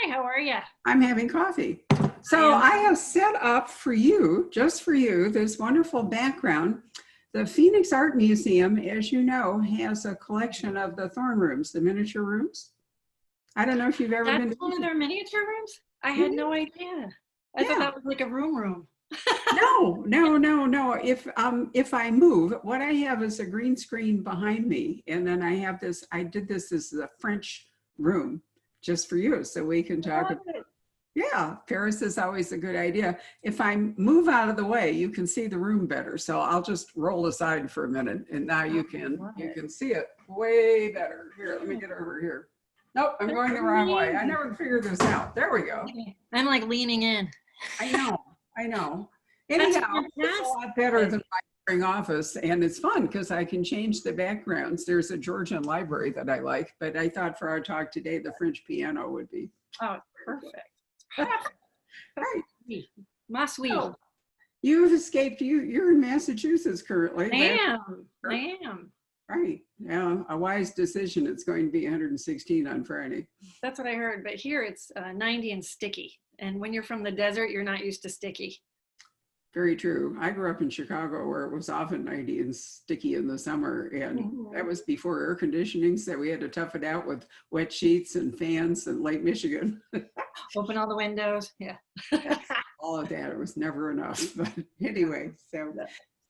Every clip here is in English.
Hi, how are you? I'm having coffee. So I have set up for you, just for you, this wonderful background. The Phoenix Art Museum, as you know, has a collection of the Thorn rooms, the miniature rooms. I don't know if you've ever been That's to one of visit. their miniature rooms? I had Mhm. no idea. I thought Yeah. that was like a room. No, no, no, no. If I move, what I have is a green screen behind me, and then I have this. I did this as a French room just for you, so we can I talk. love it. Yeah, Paris is always a good idea. If I move out of the way, you can see the room better. So I'll just roll aside for a minute, and now Oh, you I can love you it. can see it way better. Here, let me Yeah, get over here. Nope, I'm that's going the wrong way. I amazing. never figured this out. There we go. I'm like leaning in. I know, I know. That's Anyhow, it's a lot better fantastic. than my boring office, and it's fun because I can change the backgrounds. There's a Georgian library that I like, but I thought for our talk today, the French piano would be Oh, perfect. Perfect. right. Must we? So you've escaped. You're in Massachusetts currently. I Last am. I year. am. Right. Yeah, a wise decision. It's going to be 116 on Friday. That's what I heard. But here it's 90 and sticky. And when you're from the desert, you're not used to sticky. Very true. I grew up in Chicago where it was often 90 and sticky in the summer, and that Mhm. was before air conditioning, so we had to tough it out with wet sheets and fans in Lake Michigan. Open all the windows. Yeah. All of that. It was never enough. But anyway, so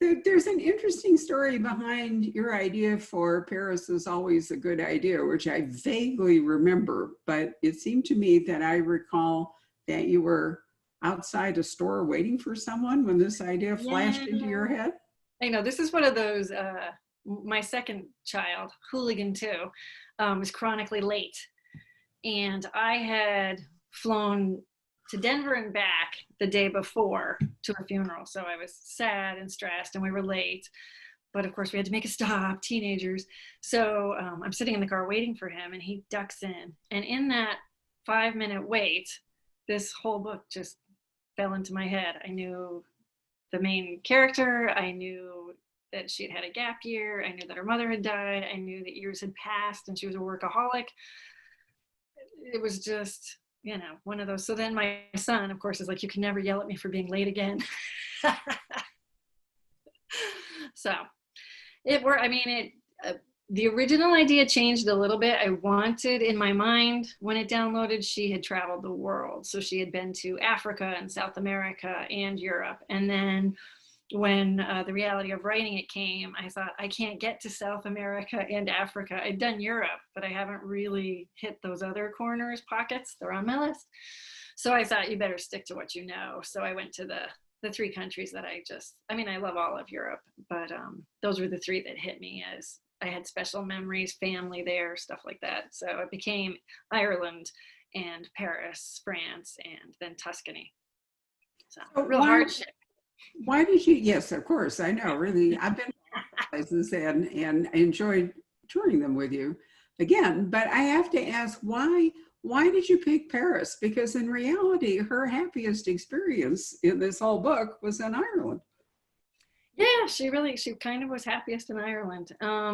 there's an interesting story behind your idea for Paris is always a good idea, which I vaguely remember, but it seemed to me that I recall that you were outside a store waiting for someone when this idea Yeah. flashed into your head. I know this is one of those. My second child, hooligan too, was chronically late, and I had flown to Denver and back the day before to a funeral, so I was sad and stressed, and we were late. But of course, we had to make a stop, teenagers. So I'm sitting in the car waiting for him, and he ducks in, and in that 5 minute wait, this whole book just fell into my head. I knew the main character. I knew that she had had a gap year. I knew that her mother had died. I knew that years had passed and she was a workaholic. It was just, one of those. So then my son, of course, is like, you can never yell at me for being late again. So it were, I mean, the original idea changed a little bit. I wanted in my mind when it downloaded, she had traveled the world. So she had been to Africa and South America and Europe. And then when the reality of writing it came, I thought, I can't get to South America and Africa. I'd done Europe, but I haven't really hit those other corners, pockets. They're on my list. So I thought you better stick to what you know. So I went to the three countries that I love all of Europe, but those were the three that hit me as I had special memories, family there, stuff like that. So it became Ireland and Paris, France, and then Tuscany. So So real hardship. why did you, yes, of course, I know, really, I've been places and enjoyed touring them with you again, but I have to ask why did you pick Paris? Because in reality, her happiest experience in this whole book was in Ireland. Yeah, she kind of was happiest in Ireland. I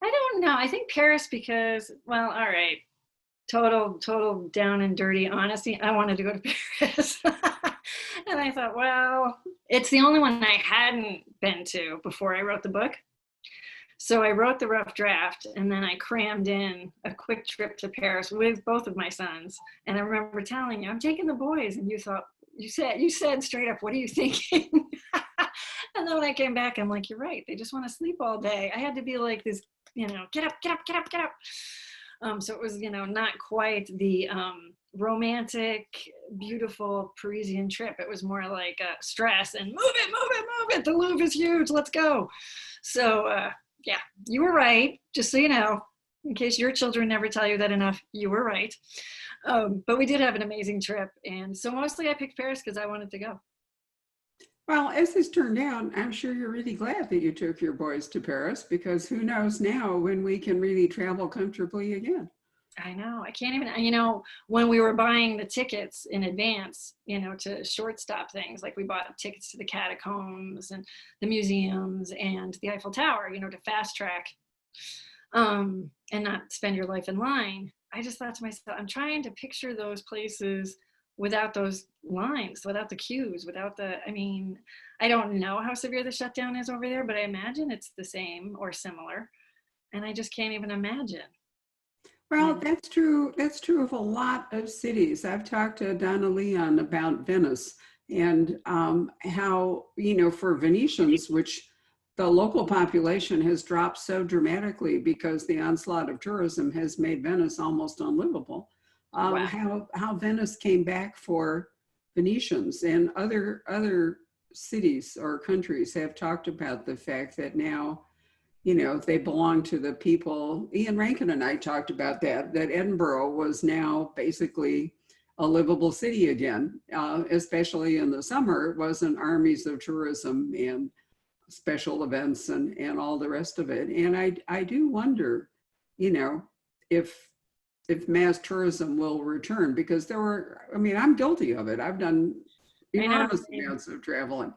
don't know. I think Paris because, well, all right, total down and dirty honesty. I wanted to go to Paris. And I thought, well, it's the only one I hadn't been to before I wrote the book. So I wrote the rough draft and then I crammed in a quick trip to Paris with both of my sons. And I remember telling you, I'm taking the boys. And you said straight up, what are you thinking? And then when I came back, I'm like, you're right. They just want to sleep all day. I had to be like this, get up, get up, get up, get up. So it was, not quite the romantic, beautiful Parisian trip. It was more like stress and move it, move it, move it. The Louvre is huge. Let's go. So yeah, you were right. Just so you know, in case your children never tell you that enough, you were right. But we did have an amazing trip. And so mostly I picked Paris because I wanted to go. Well, as this turned out, I'm sure you're really glad that you took your boys to Paris because who knows now when we can really travel comfortably again. I know. I can't even, when we were buying the tickets in advance, to short stop things, like we bought tickets to the catacombs and the museums and the Eiffel Tower, to fast track and not spend your life in line. I just thought to myself, I'm trying to picture those places without those lines, without the queues, I mean, I don't know how severe the shutdown is over there, but I imagine it's the same or similar. And I just can't even imagine. Well, And that's true. That's true of a lot of cities. I've talked to Donna Leon about Venice and how, for Venetians, which the local population has dropped so dramatically because the onslaught of tourism has made Venice almost unlivable, wow. how Venice came back for Venetians, and other cities or countries have talked about the fact that now, they belong to the people. Ian Rankin and I talked about that Edinburgh was now basically a livable city again, especially in the summer. It wasn't armies of tourism and special events and all the rest of it. And I do wonder, if mass tourism will return, because I'm guilty of it. I've done I know. enormous amounts of traveling.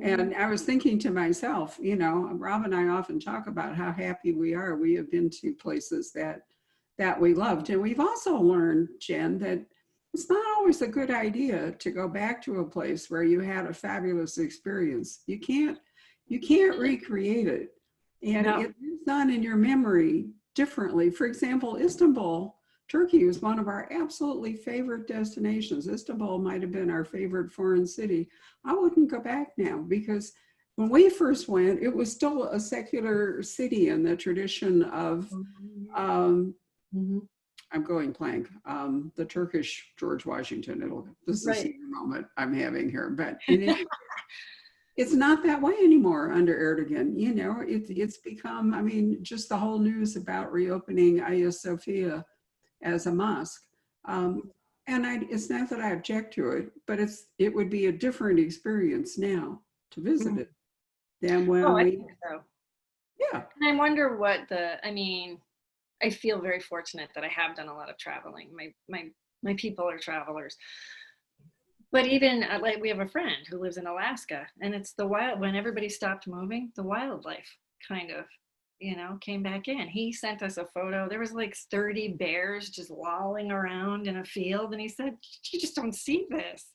And I was thinking to myself, Rob and I often talk about how happy we are. We have been to places that we loved. And we've also learned, Jen, that it's not always a good idea to go back to a place where you had a fabulous experience. You can't recreate it. And No. it lives on in your memory differently. For example, Istanbul, Turkey is one of our absolutely favorite destinations. Istanbul might have been our favorite foreign city. I wouldn't go back now, because when we first went, it was still a secular city in the tradition of, Mhm. I'm going blank, the Turkish George Washington. This is a Right. senior moment I'm having here, but it's not that way anymore under Erdogan. It's become, just the whole news about reopening Hagia Sophia as a mosque. And it's not that I object to it, but it would be a different experience now to visit it than Oh, when I think so. yeah. And I wonder I feel very fortunate that I have done a lot of traveling. My people are travelers. But even like we have a friend who lives in Alaska, and it's when everybody stopped moving, the wildlife kind of, came back in. He sent us a photo. There was like 30 bears just lolling around in a field, and he said, "You just don't see this."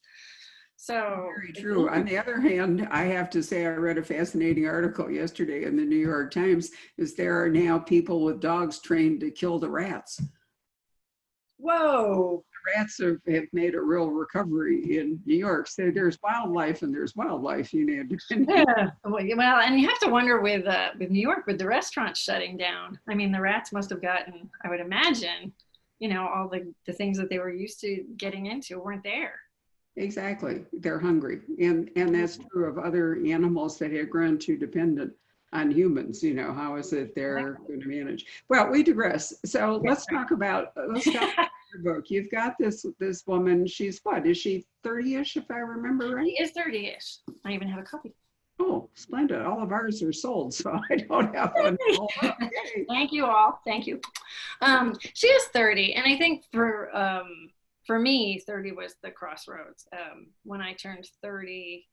So Very true. On the other hand, I have to say I read a fascinating article yesterday in the New York Times, is there are now people with dogs trained to kill the rats. whoa. Rats have made a real recovery in New York. So there's wildlife and there's wildlife, depending. Yeah. Well, and you have to wonder with New York, with the restaurants shutting down. I mean, the rats must have gotten, I would imagine, all the things that they were used to getting into weren't there. Exactly. They're hungry. And that's true of other animals that have grown too dependent on humans. How is it they're going to manage? Well, we digress. So let's talk about your book. You've got this woman. She's what? Is she 30-ish, if I remember right? She is 30-ish. I even have a copy. Oh, splendid. All of ours are sold, so I don't have one. Okay. Thank you all. Thank you. She is 30, and I think for me, 30 was the crossroads. When I turned 30,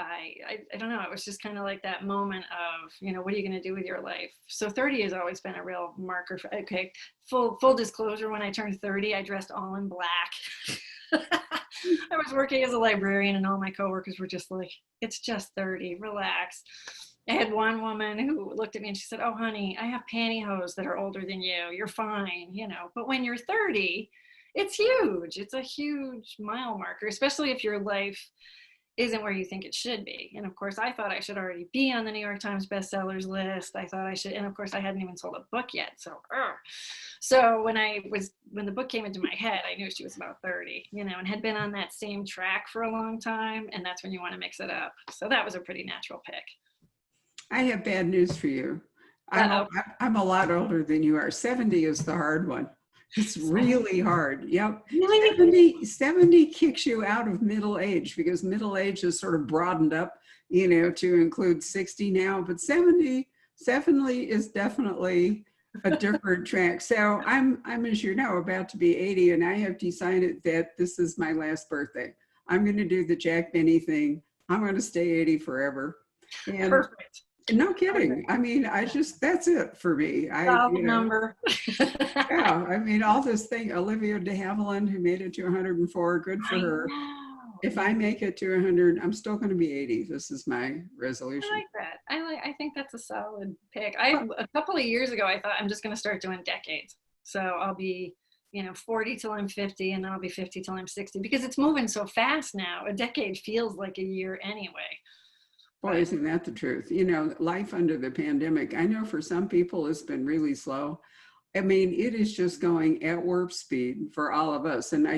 I don't know, it was just kind of like that moment of, what are you going to do with your life? So 30 has always been a real marker. Okay, full disclosure, when I turned 30, I dressed all in black. I was working as a librarian, and all my coworkers were just like, "It's just 30, relax." I had one woman who looked at me and she said, "Oh, honey, I have pantyhose that are older than you. You're fine, But when you're 30, it's huge. It's a huge mile marker, especially if your life isn't where you think it should be." And of course, I thought I should already be on the New York Times bestsellers list. I thought I should, and of course, I hadn't even sold a book yet. So when the book came into my head, I knew she was about 30, and had been on that same track for a long time. And that's when you want to mix it up. So that was a pretty natural pick. I have bad news for you. I'm a lot older than you are. 70 is the hard one. It's really hard. Yep. Really? 70 kicks you out of middle age, because middle age is sort of broadened up, to include 60 now, but 70 is definitely a different track. So I'm, as you know, about to be 80, and I have decided that this is my last birthday. I'm going to do the Jack Benny thing. I'm going to stay 80 forever. And Perfect. No kidding. I mean, that's it for me. Solid number. Yeah, I mean, all this thing, Olivia de Havilland, who made it to 104, good for I her. know. If I make it to 100, I'm still going to be 80. This is my I resolution. like that. I think that's a solid pick. Well, A couple of years ago, I thought I'm just going to start doing decades. So I'll be, 40 till I'm 50, and then I'll be 50 till I'm 60, because it's moving so fast now. A decade feels like a year anyway. boy, isn't that the truth? Life under the pandemic, I know for some people it's been really slow. I mean, it is just going at warp speed for all of us. And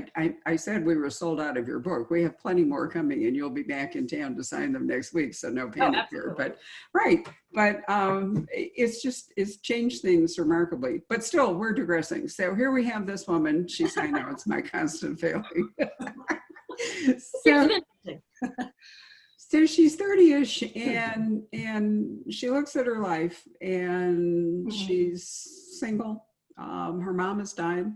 I said we were sold out of your book. We have plenty more coming, and you'll be back in town to sign them next week. So no panic here. But right. But it's changed things remarkably. But still, we're digressing. So here we have this woman. I know it's my constant failing. So she's 30-ish, and she looks at her life, and she's single. Her mom has died,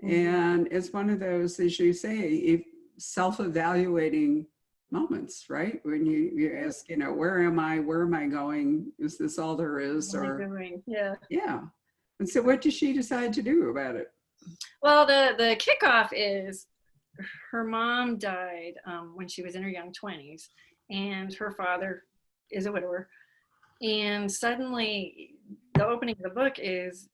and it's one of those, as you say, self-evaluating moments, right? When you ask, where am I? Where am I going? Is this all there is? Yeah. And so what does she decide to do about it? Well, the kickoff is her mom died when she was in her young 20s. And her father is a widower. And suddenly, the opening of the book is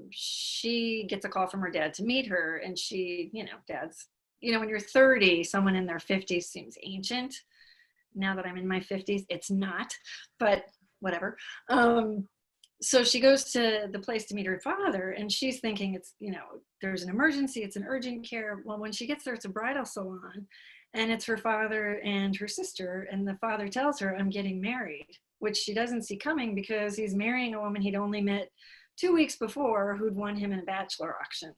she gets a call from her dad to meet her. And she, dad's, when you're 30, someone in their 50s seems ancient. Now that I'm in my 50s, it's not, but whatever. So she goes to the place to meet her father, and she's thinking it's, there's an emergency, it's an urgent care. Well, when she gets there, it's a bridal salon. And it's her father and her sister. And the father tells her, I'm getting married, which she doesn't see coming, because he's marrying a woman he'd only met 2 weeks before, who'd won him in a bachelor auction.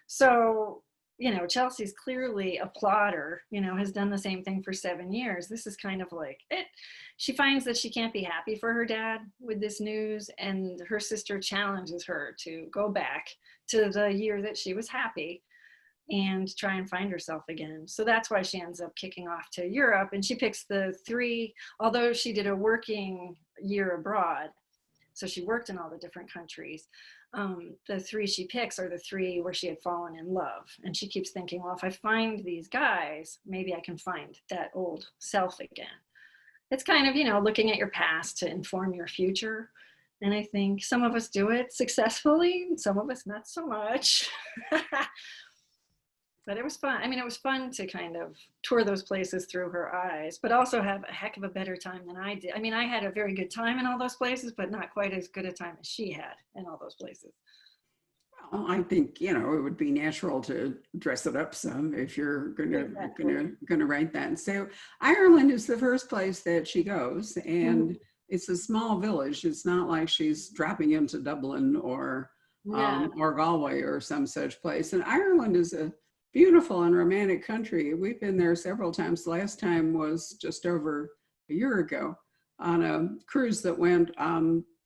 So, Chelsea's clearly a plotter, has done the same thing for 7 years. This is kind of like it. She finds that she can't be happy for her dad with this news. And her sister challenges her to go back to the year that she was happy and try and find herself again. So that's why she ends up kicking off to Europe. And she picks the 3, although she did a working year abroad, so she worked in all the different countries. The 3 she picks are the 3 where she had fallen in love. And she keeps thinking, well, if I find these guys, maybe I can find that old self again. It's kind of, looking at your past to inform your future. And I think some of us do it successfully, some of us not so much. But it was fun. I mean, it was fun to kind of tour those places through her eyes, but also have a heck of a better time than I did. I mean, I had a very good time in all those places, but not quite as good a time as she had in all those places. Well, I think, it would be natural to dress it up some if you're gonna write that. And so Ireland is the first place that she goes, and it's a small village. It's not like she's dropping into Dublin or Galway or some such place. And Ireland is a beautiful and romantic country. We've been there several times. The last time was just over a year ago on a cruise that went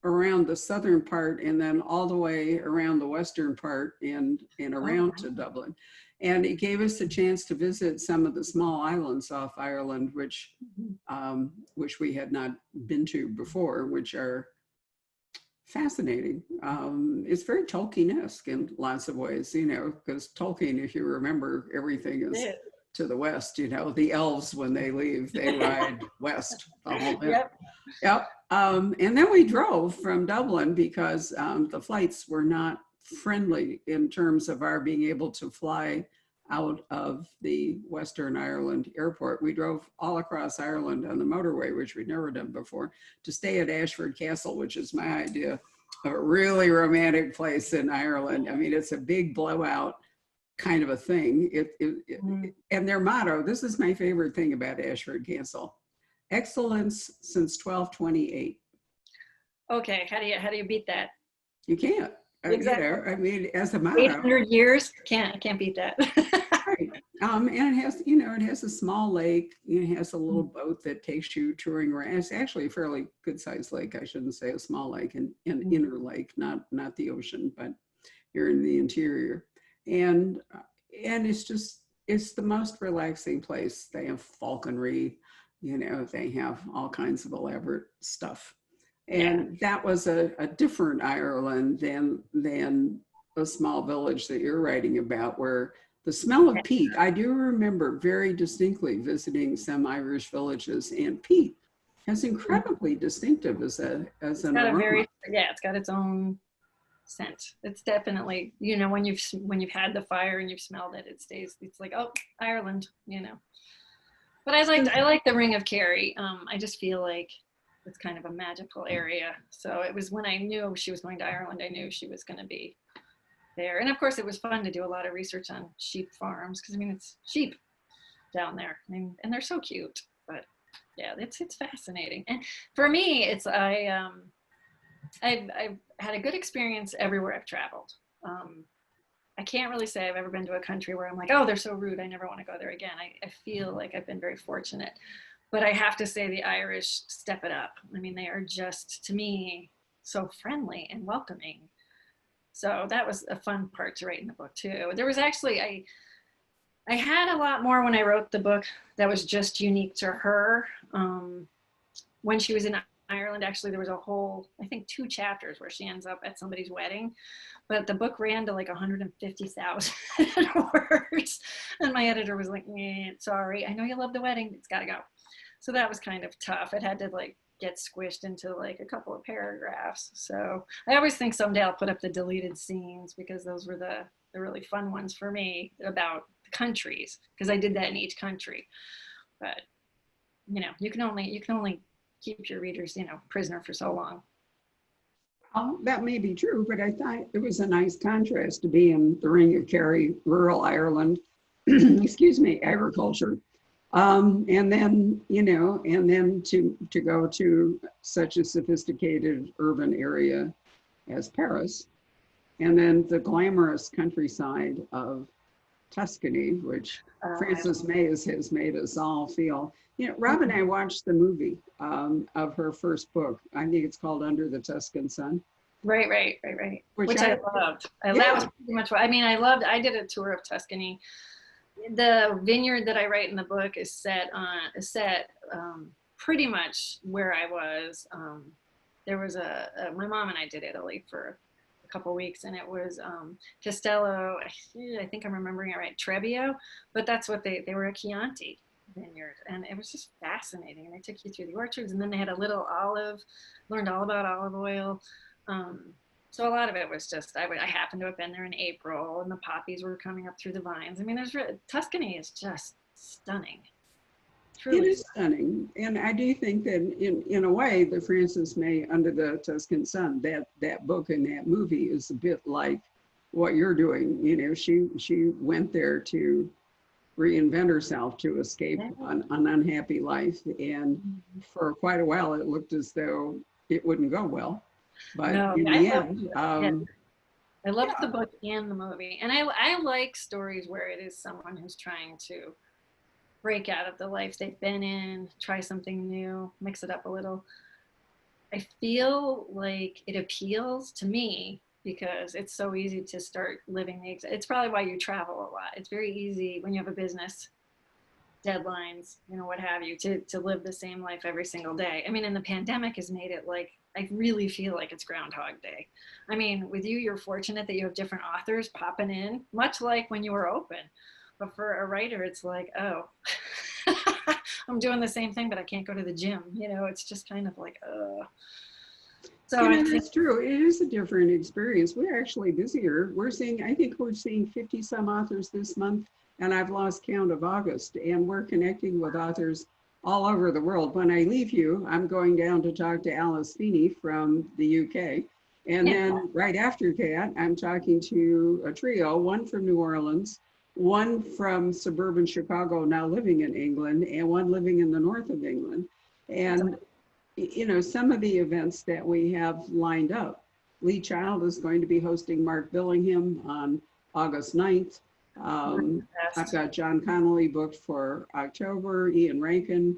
around the southern part and then all the way around the western part and around to Dublin. And it gave us a chance to visit some of the small islands off Ireland, which we had not been to before, which are fascinating. It's very Tolkien-esque in lots of ways, because Tolkien, if you remember, everything is to the west. The elves, when they leave, they ride west. The whole bit. Yep. And then we drove from Dublin because the flights were not friendly in terms of our being able to fly out of the Western Ireland airport. We drove all across Ireland on the motorway, which we'd never done before, to stay at Ashford Castle, which is my idea of a really romantic place in Ireland. I mean, it's a big blowout kind of a thing. And their motto, this is my favorite thing about Ashford Castle: excellence since 1228. Okay, how do you beat that? You can't. Exactly. I mean, as a motto, 800 years, can't beat that. Right. And it has a small lake. It has a little boat that takes you touring around. It's actually a fairly good sized lake. I shouldn't say a small lake, an inner lake, not the ocean, but you're in the interior. And it's the most relaxing place. They have falconry, they have all kinds of elaborate stuff. And that was a different Ireland than a small village that you're writing about, where the smell of peat, I do remember very distinctly visiting some Irish villages, and peat is incredibly distinctive as an aroma. It's got its own scent. It's definitely, when you've had the fire and you've smelled it, it stays, it's like, oh, Ireland, But I like the Ring of Kerry. I just feel like it's kind of a magical area. So it was when I knew she was going to Ireland, I knew she was going to be there. And of course, it was fun to do a lot of research on sheep farms, because it's sheep down there, and they're so cute. But yeah, it's fascinating. And for me, I've had a good experience everywhere I've traveled. I can't really say I've ever been to a country where I'm like, oh, they're so rude, I never want to go there again. I feel like I've been very fortunate. But I have to say the Irish step it up. They are just, to me, so friendly and welcoming. So that was a fun part to write in the book too. There was actually, I had a lot more when I wrote the book that was just unique to her. When she was in Ireland, actually, there was a whole, I think 2 chapters where she ends up at somebody's wedding, but the book ran to like 150,000 words. And my editor was like, sorry, I know you love the wedding, it's gotta go. So that was kind of tough. It had to get squished into a couple of paragraphs. So I always think someday I'll put up the deleted scenes, because those were the really fun ones for me about the countries, because I did that in each country. But you can only keep your readers prisoner for so long. That may be true, but I thought it was a nice contrast to be in the Ring of Kerry, rural Ireland, excuse me, agriculture. And then to go to such a sophisticated urban area as Paris, and then the glamorous countryside of Tuscany, which Frances Mayes has made us all feel. Rob and I watched the movie of her first book. I think it's called Under the Tuscan Sun. Right. Which I loved. That was pretty much what I did a tour of Tuscany. The vineyard that I write in the book is set pretty much where I was. There was my mom and I did Italy for a couple weeks, and it was Castello, I think I'm remembering it right, Trebbio, but that's what they were a Chianti vineyard, and it was just fascinating. And they took you through the orchards, and then they had a little learned all about olive oil. So a lot of it was just, I happened to have been there in April, and the poppies were coming up through the vines. Tuscany is just stunning. Truly it is stunning. And I do think that in a way, the Frances May Under the Tuscan Sun, that book and that movie is a bit like what you're doing. She went there to reinvent herself, to escape an unhappy life. And for quite a while, it looked as though it wouldn't go well. But in the end, I loved the book and the movie. And I like stories where it is someone who's trying to break out of the life they've been in, try something new, mix it up a little. I feel like it appeals to me because it's so easy to start living it's probably why you travel a lot. It's very easy when you have a business, deadlines, what have you, to live the same life every single day. And the pandemic has made it I really feel like it's Groundhog Day. With you're fortunate that you have different authors popping in, much like when you were open. But for a writer, it's like, oh, I'm doing the same thing, but I can't go to the gym. It's just kind of like, So it's true. It is a different experience. We're actually busier. I think we're seeing 50 some authors this month, and I've lost count of August. And we're connecting with authors all over the world. When I leave you, I'm going down to talk to Alice Feeney from the UK. And then right after that, I'm talking to a trio, one from New Orleans, one from suburban Chicago, now living in England, and one living in the north of England. And, some of the events that we have lined up, Lee Child is going to be hosting Mark Billingham on August 9th. I've got John Connolly booked for October, Ian Rankin.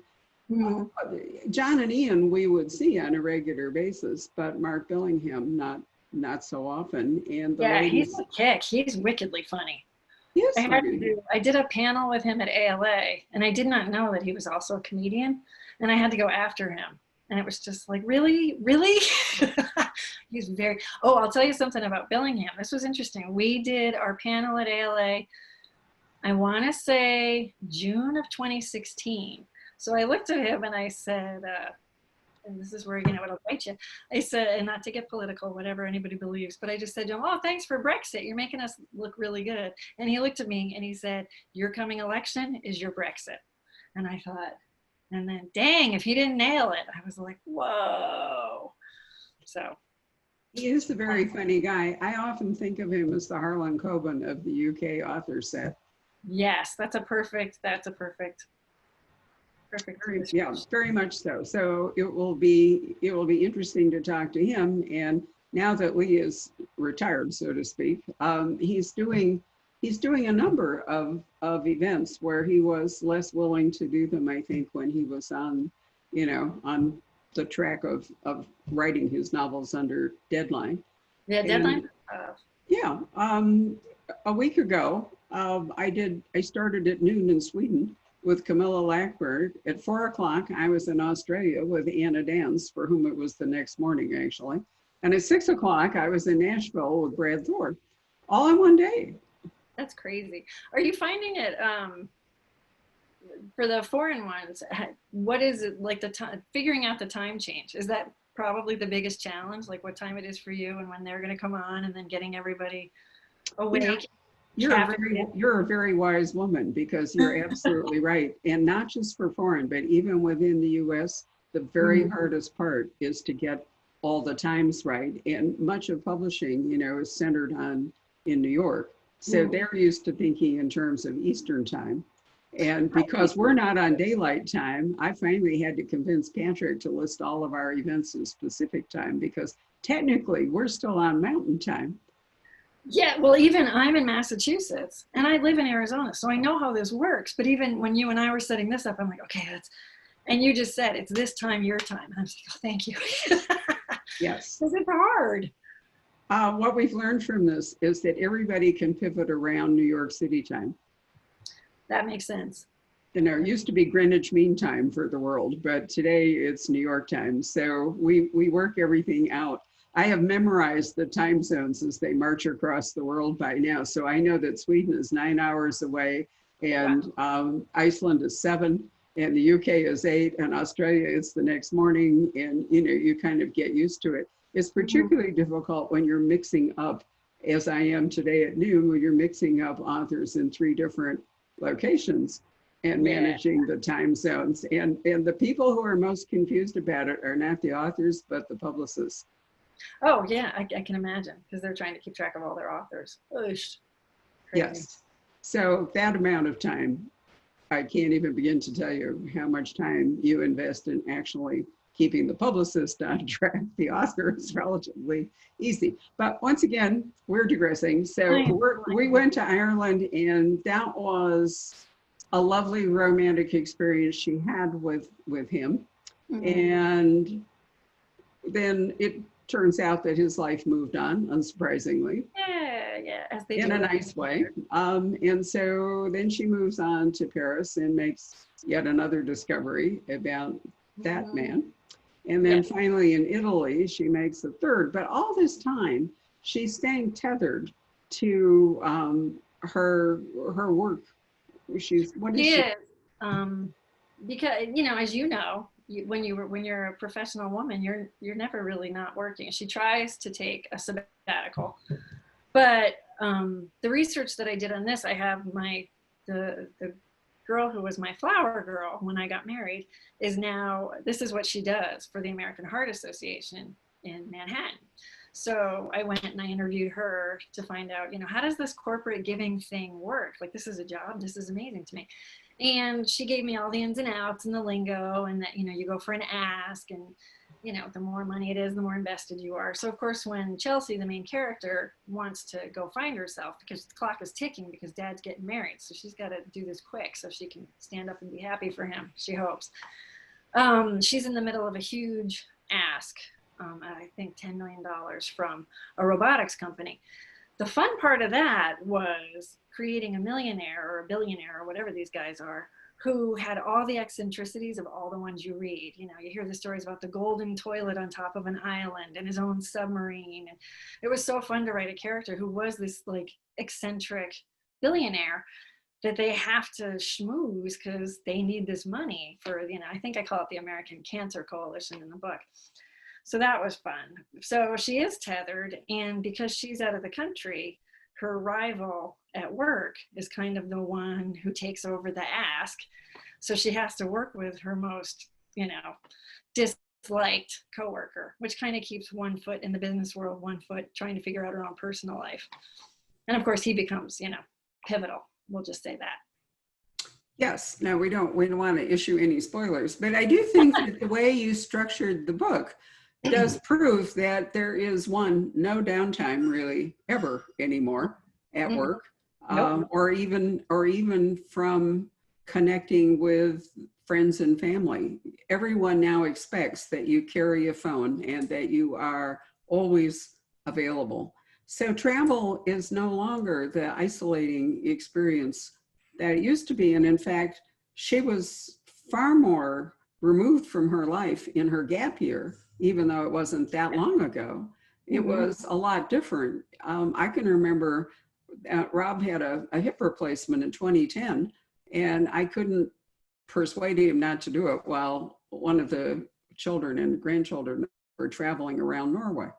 John and Ian we would see on a regular basis, but Mark Billingham not so often. And he's a kick. He's wickedly funny. Yes, I did a panel with him at ALA, and I did not know that he was also a comedian, and I had to go after him And it was just like, really, really? He's very, oh, I'll tell you something about Billingham. This was interesting. We did our panel at ALA, I want to say June of 2016. So I looked at him and I said, and this is where, you know, it'll bite you. I said, and not to get political, whatever anybody believes, but I just said to him, oh, thanks for Brexit. You're making us look really good. And he looked at me and he said, your coming election is your Brexit. And I thought, and then dang, if he didn't nail it, I was like, whoa. So. He is a very funny guy. I often think of him as the Harlan Coben of the UK author set. Yes, that's a perfect. Yeah, very much so. So it will be interesting to talk to him. And now that Lee is retired, so to speak, he's doing a number of events where he was less willing to do them, I think, when he was on the track of writing his novels under deadline. Yeah, deadline. Yeah, a week ago, I started at noon in Sweden with Camilla Lackberg. At 4 o'clock, I was in Australia with Anna Dance, for whom it was the next morning, actually. And at 6 o'clock, I was in Nashville with Brad Thor, all in one day. That's crazy. Are you finding it, for the foreign ones, what is it like the time, figuring out the time change? Is that probably the biggest challenge, like what time it is for you and when they're going to come on, and then getting everybody awake? Yeah. You're a very wise woman, because you're absolutely right. And not just for foreign, but even within the US, the very hardest part is to get all the times right. And much of publishing, is centered in New York. So they're used to thinking in terms of Eastern time. And because we're not on daylight time, I finally had to convince Patrick to list all of our events in specific time, because technically we're still on mountain time. Yeah, well, even I'm in Massachusetts and I live in Arizona, so I know how this works. But even when you and I were setting this up, I'm like, okay, and you just said it's this time, your time. And I'm like, oh, thank you. Yes. Because it's hard. What we've learned from this is that everybody can pivot around New York City time. That makes sense. It used to be Greenwich Mean Time for the world, but today it's New York time. So we work everything out. I have memorized the time zones as they march across the world by now. So I know that Sweden is 9 hours away, and Iceland is 7, and the UK is 8, and Australia is the next morning. And, you kind of get used to it. It's particularly difficult when you're mixing up, as I am today at noon, when you're mixing up authors in 3 different locations and managing the time zones. And the people who are most confused about it are not the authors, but the publicists. Oh, yeah, I can imagine, because they're trying to keep track of all their authors. Yes. So that amount of time, I can't even begin to tell you how much time you invest in actually keeping the publicist on track. The author is relatively easy. But once again, we're digressing. So we went to Ireland, and that was a lovely romantic experience she had with him. And then it turns out that his life moved on, unsurprisingly. Yeah, as they in a nice way. And so then she moves on to Paris and makes yet another discovery about that man. And then finally in Italy, she makes a third. But all this time, she's staying tethered to her work. Because as you know, when you're a professional woman, you're never really not working. She tries to take a sabbatical, but the research that I did on this, I have the girl who was my flower girl when I got married this is what she does for the American Heart Association in Manhattan. So I went and I interviewed her to find out, how does this corporate giving thing work? Like, this is a job. This is amazing to me. And she gave me all the ins and outs and the lingo, and that, you go for an ask, and, the more money it is, the more invested you are. So of course, when Chelsea, the main character, wants to go find herself because the clock is ticking because dad's getting married. So she's got to do this quick so she can stand up and be happy for him, she hopes. She's in the middle of a huge ask, I think $10 million from a robotics company. The fun part of that was creating a millionaire or a billionaire or whatever these guys are who had all the eccentricities of all the ones you read. You know, you hear the stories about the golden toilet on top of an island and his own submarine. And it was so fun to write a character who was this like eccentric billionaire that they have to schmooze because they need this money for, you know, I think I call it the American Cancer Coalition in the book. So that was fun. So she is tethered, and because she's out of the country, her rival at work is kind of the one who takes over the ask. So she has to work with her most, you know, disliked coworker, which kind of keeps one foot in the business world, one foot trying to figure out her own personal life. And of course, he becomes, you know, pivotal. We'll just say that. Yes. No, we don't want to issue any spoilers, but I do think that the way you structured the book does prove that there is no downtime really ever anymore at work, Nope. or even from connecting with friends and family. Everyone now expects that you carry a phone and that you are always available. So travel is no longer the isolating experience that it used to be. And in fact, she was far more removed from her life in her gap year, even though it wasn't that long ago. It was a lot different. I can remember Rob had a hip replacement in 2010, and I couldn't persuade him not to do it while one of the children and grandchildren were traveling around Norway.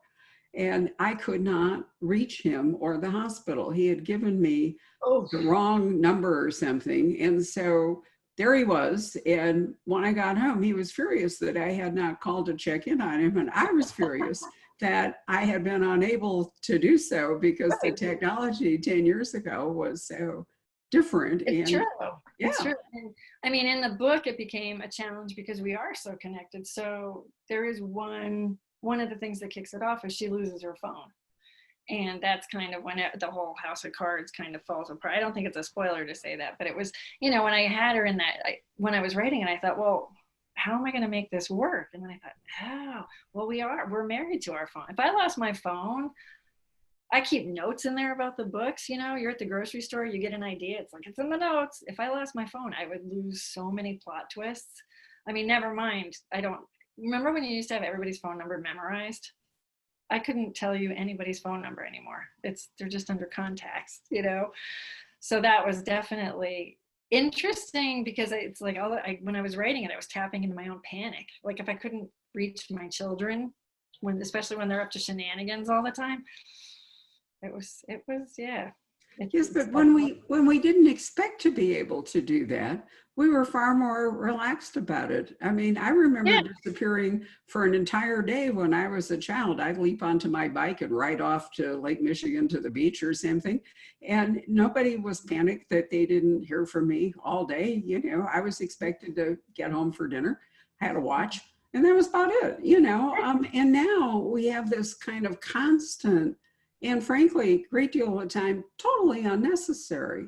And I could not reach him or the hospital. He had given me the wrong number or something. And so there he was. And when I got home, he was furious that I had not called to check in on him. And I was furious that I had been unable to do so because the technology 10 years ago was so different. It's and true. Yeah. It's true. And I mean, in the book, it became a challenge because we are so connected. So there is one of the things that kicks it off is she loses her phone. And that's kind of when the whole house of cards kind of falls apart. I don't think it's a spoiler to say that, but it was, you know, when I had her in that, when I was writing it, I thought, well, how am I going to make this work? And then I thought, oh, well, we're married to our phone. If I lost my phone, I keep notes in there about the books. You know, you're at the grocery store, you get an idea. It's like, it's in the notes. If I lost my phone, I would lose so many plot twists. I mean, never mind. I don't remember when you used to have everybody's phone number memorized. I couldn't tell you anybody's phone number anymore. They're just under contacts, you know? So that was definitely interesting because it's like when I was writing it, I was tapping into my own panic. Like if I couldn't reach my children, especially when they're up to shenanigans all the time, it was, yeah. Yes, but when we didn't expect to be able to do that, we were far more relaxed about it. I mean, I remember disappearing for an entire day when I was a child. I'd leap onto my bike and ride off to Lake Michigan to the beach or something. And nobody was panicked that they didn't hear from me all day. You know, I was expected to get home for dinner, had a watch, and that was about it, you know. And now we have this kind of constant and frankly, great deal of the time, totally unnecessary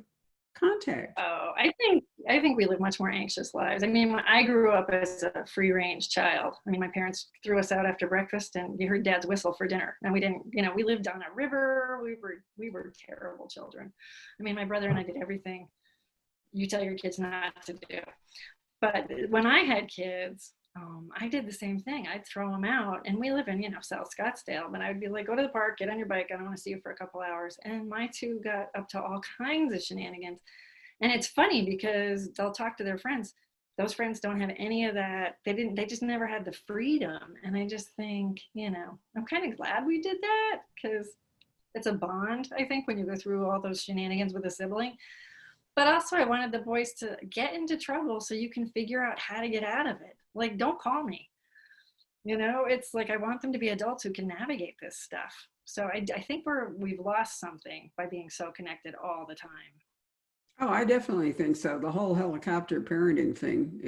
contact. Oh, I think we live much more anxious lives. I mean, when I grew up as a free range child, I mean, my parents threw us out after breakfast and you heard dad's whistle for dinner. And we didn't, you know, we lived on a river. We were terrible children. I mean, my brother and I did everything you tell your kids not to do. But when I had kids, I did the same thing. I'd throw them out, and we live in, you know, South Scottsdale, but I would be like, go to the park, get on your bike. I don't want to see you for a couple hours. And my two got up to all kinds of shenanigans. And it's funny because they'll talk to their friends. Those friends don't have any of that. They just never had the freedom. And I just think, you know, I'm kind of glad we did that because it's a bond, I think, when you go through all those shenanigans with a sibling. But also I wanted the boys to get into trouble so you can figure out how to get out of it. Like, don't call me. You know, it's like I want them to be adults who can navigate this stuff. So I think we've lost something by being so connected all the time. Oh, I definitely think so. The whole helicopter parenting thing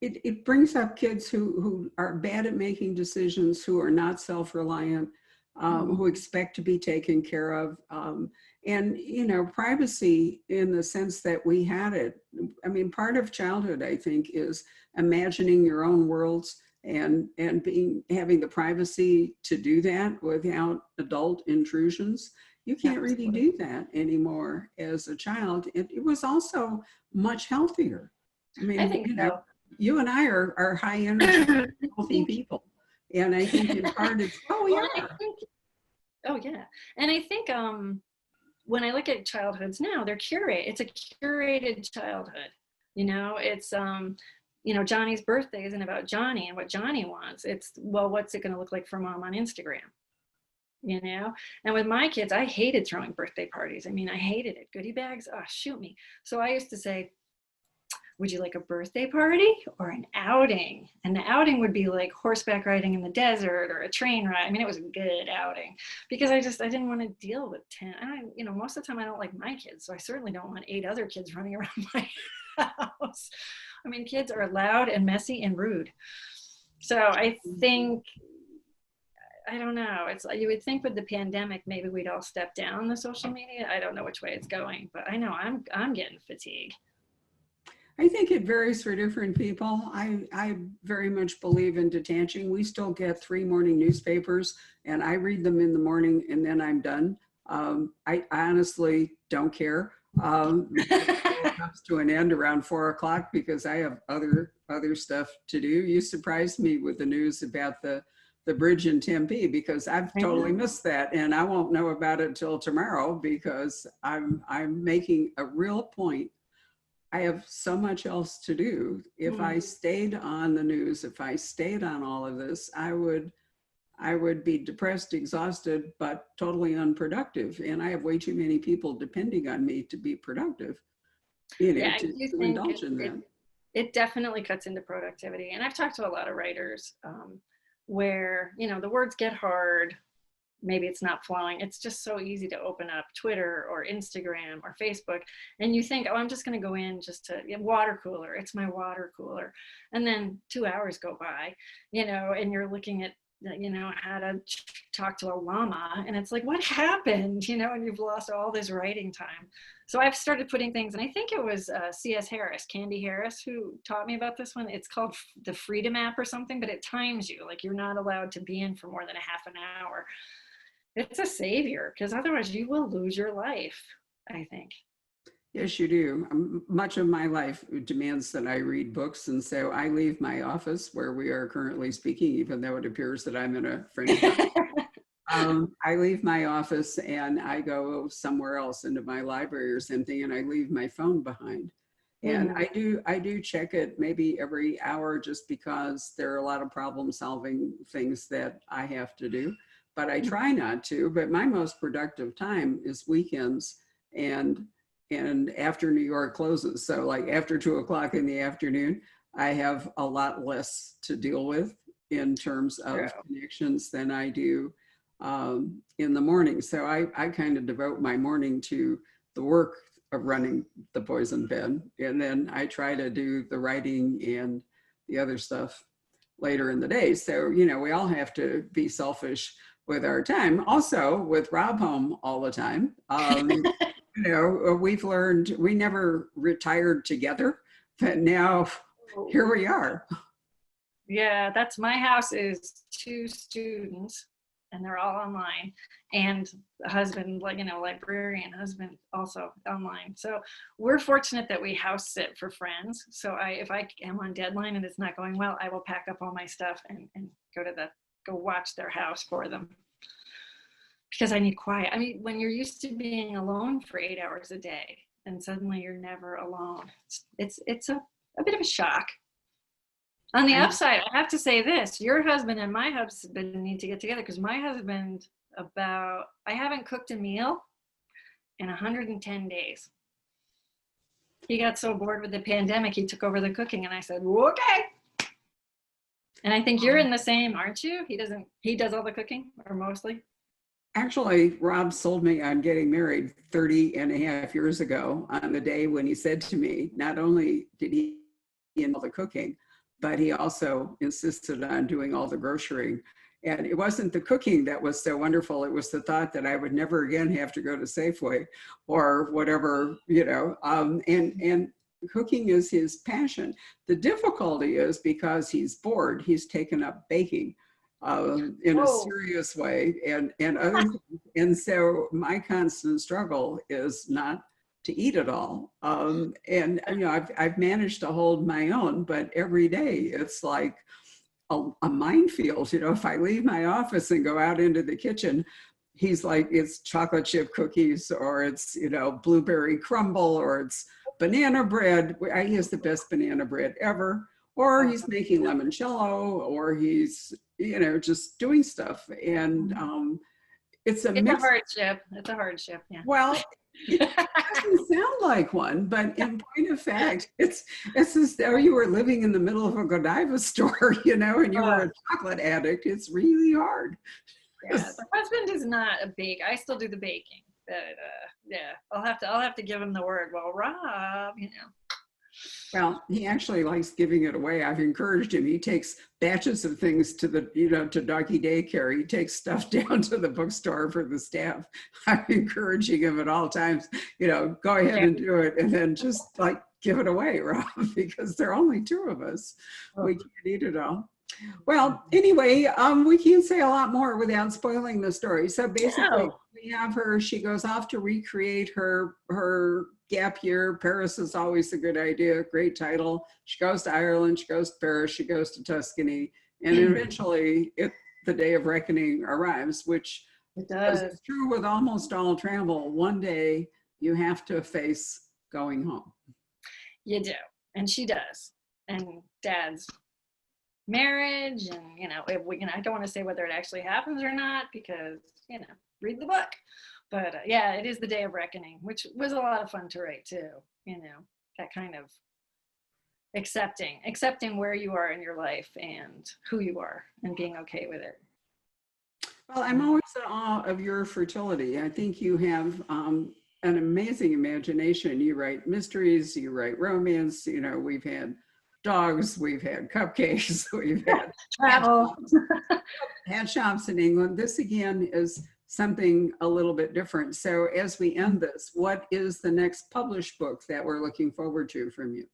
it brings up kids who are bad at making decisions, who are not self-reliant, who expect to be taken care of. And, you know, privacy in the sense that we had it. I mean, part of childhood, I think, is imagining your own worlds and having the privacy to do that without adult intrusions. You can't really do that anymore as a child. It was also much healthier. I I mean, think so. you and I are high energy, healthy people. And I think in part it's, oh, we Well, I are. think, oh yeah. And I think when I look at childhoods now, they're curated. It's a curated childhood. It's Johnny's birthday isn't about Johnny and what Johnny wants. It's, well, what's it going to look like for mom on Instagram? And with my kids, I hated throwing birthday parties. I mean, I hated it. Goodie bags, oh, shoot me. So I used to say, would you like a birthday party or an outing? And the outing would be like horseback riding in the desert or a train ride. I mean, it was a good outing because I didn't want to deal with 10. Most of the time I don't like my kids, so I certainly don't want 8 other kids running around my house. I mean, kids are loud and messy and rude. So I think, I don't know. It's like, you would think with the pandemic, maybe we'd all step down the social media. I don't know which way it's going, but I know I'm getting fatigued. I think it varies for different people. I very much believe in detaching. We still get 3 morning newspapers and I read them in the morning and then I'm done. I honestly don't care. It comes to an end around 4 o'clock because I have other stuff to do. You surprised me with the news about the bridge in Tempe because I've totally missed that and I won't know about it till tomorrow because I'm making a real point. I have so much else to do. If I stayed on the news, if I stayed on all of this, I would be depressed, exhausted, but totally unproductive. And I have way too many people depending on me to be productive, Yeah, I to do indulge think in that. it definitely cuts into productivity. And I've talked to a lot of writers where, the words get hard. Maybe it's not flowing. It's just so easy to open up Twitter or Instagram or Facebook. And you think, oh, I'm just going to go in just to water cooler. It's my water cooler. And then 2 hours go by, and you're looking at, how to talk to a llama. And it's like, what happened? And you've lost all this writing time. So I've started putting things, and I think it was C.S. Harris, Candy Harris, who taught me about this one. It's called the Freedom app or something, but it times you. Like, you're not allowed to be in for more than a half an hour. It's a savior because otherwise you will lose your life, I think. Yes, you do. Much of my life demands that I read books. And so I leave my office where we are currently speaking, even though it appears that I'm in a friend's house. I leave my office and I go somewhere else into my library or something, and I leave my phone behind. And I do check it maybe every hour just because there are a lot of problem solving things that I have to do. But I try not to. But my most productive time is weekends and after New York closes. So like after 2 o'clock in the afternoon, I have a lot less to deal with in terms of connections than I do in the morning. So I kind of devote my morning to the work of running the poison pen. And then I try to do the writing and the other stuff later in the day. So, we all have to be selfish with our time. Also, with Rob home all the time, we've learned we never retired together, but now here we are. Yeah, that's my house is 2 students and they're all online, and the husband, librarian husband, also online. So we're fortunate that we house sit for friends. So if I am on deadline and it's not going well, I will pack up all my stuff and go watch their house for them. Because I need quiet. I mean, when you're used to being alone for 8 hours a day and suddenly you're never alone, it's a bit of a shock. On the upside, I have to say this, your husband and my husband need to get together because my husband I haven't cooked a meal in 110 days. He got so bored with the pandemic, he took over the cooking and I said, okay. And I think you're in the same, aren't you? He does all the cooking or mostly? Actually, Rob sold me on getting married 30 and a half years ago on the day when he said to me, not only did he do all the cooking, but he also insisted on doing all the grocery. And it wasn't the cooking that was so wonderful. It was the thought that I would never again have to go to Safeway or whatever, and cooking is his passion. The difficulty is because he's bored, he's taken up baking in a serious way and other things. And so my constant struggle is not to eat it all. And you know, I've managed to hold my own, but every day it's like a minefield. You know, if I leave my office and go out into the kitchen, he's like, it's chocolate chip cookies, or it's, you know, blueberry crumble, or it's banana bread. He has the best banana bread ever. Or he's making limoncello, or he's, you know, just doing stuff. And it's a It's a mix. hardship. It's a hardship. Yeah. Well, it doesn't sound like one, but in point of fact, it's as though you were living in the middle of a Godiva store, you know, and you were a chocolate addict. It's really hard. Yeah, the husband is not a bake. I still do the baking, but yeah, I'll have to give him the word. Well, Rob, you know. Well, he actually likes giving it away. I've encouraged him. He takes batches of things to the, you know, to doggy daycare. He takes stuff down to the bookstore for the staff. I'm encouraging him at all times, you know, go ahead and do it, and then just like give it away, Rob, because there are only two of us. We can't eat it all. Well, anyway, we can't say a lot more without spoiling the story. So basically, we have her. She goes off to recreate her gap year. Paris is always a good idea. Great title. She goes to Ireland. She goes to Paris. She goes to Tuscany, and eventually, the day of reckoning arrives, which is true with almost all travel. One day, you have to face going home. You do, and she does, and Dad's marriage, and you know, I don't want to say whether it actually happens or not, because you know, read the book. But yeah, it is the day of reckoning, which was a lot of fun to write too. You know, that kind of accepting where you are in your life and who you are, and being okay with it. Well, I'm always in awe of your fertility. I think you have an amazing imagination. You write mysteries, you write romance. You know, we've had dogs, we've had cupcakes, we've had travel, hat shops in England. This again is something a little bit different. So as we end this, what is the next published book that we're looking forward to from you?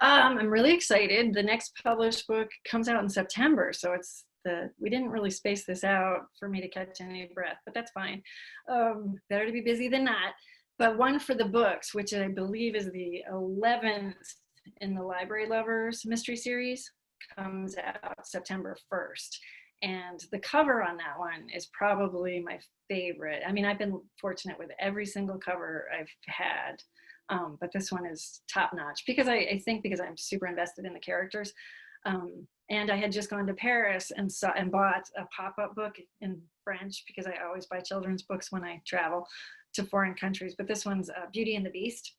I'm really excited. The next published book comes out in September, so we didn't really space this out for me to catch any breath, but that's fine. Better to be busy than not. But One for the Books, which I believe is the 11th in the Library Lovers mystery series, comes out September 1st. And the cover on that one is probably my favorite. I mean, I've been fortunate with every single cover I've had, but this one is top notch because I think because I'm super invested in the characters. And I had just gone to Paris and bought a pop-up book in French, because I always buy children's books when I travel to foreign countries. But this one's Beauty and the Beast.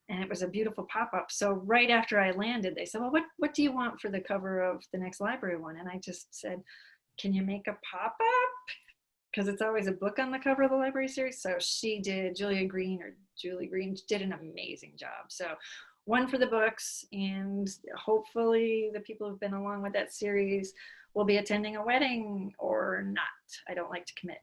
And it was a beautiful pop-up. So right after I landed, they said, well, what do you want for the cover of the next library one? And I just said, can you make a pop-up? Because it's always a book on the cover of the library series. So Julie Green did an amazing job. So One for the Books, and hopefully the people who've been along with that series will be attending a wedding or not. I don't like to commit.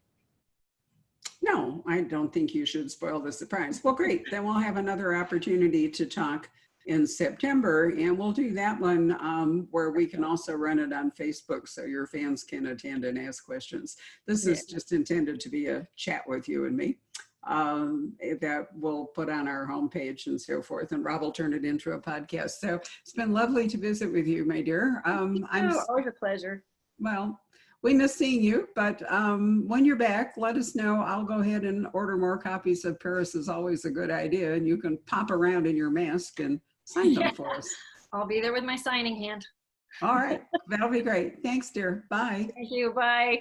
No, I don't think you should spoil the surprise. Well, great. Then we'll have another opportunity to talk in September, and we'll do that one where we can also run it on Facebook so your fans can attend and ask questions. This is just intended to be a chat with you and me that we'll put on our homepage and so forth, and Rob will turn it into a podcast. So it's been lovely to visit with you, my dear. Always a pleasure. Well, we miss seeing you, but when you're back, let us know. I'll go ahead and order more copies of Paris is Always a Good Idea, and you can pop around in your mask and sign them for us. I'll be there with my signing hand. All right. That'll be great. Thanks, dear. Bye. Thank you. Bye.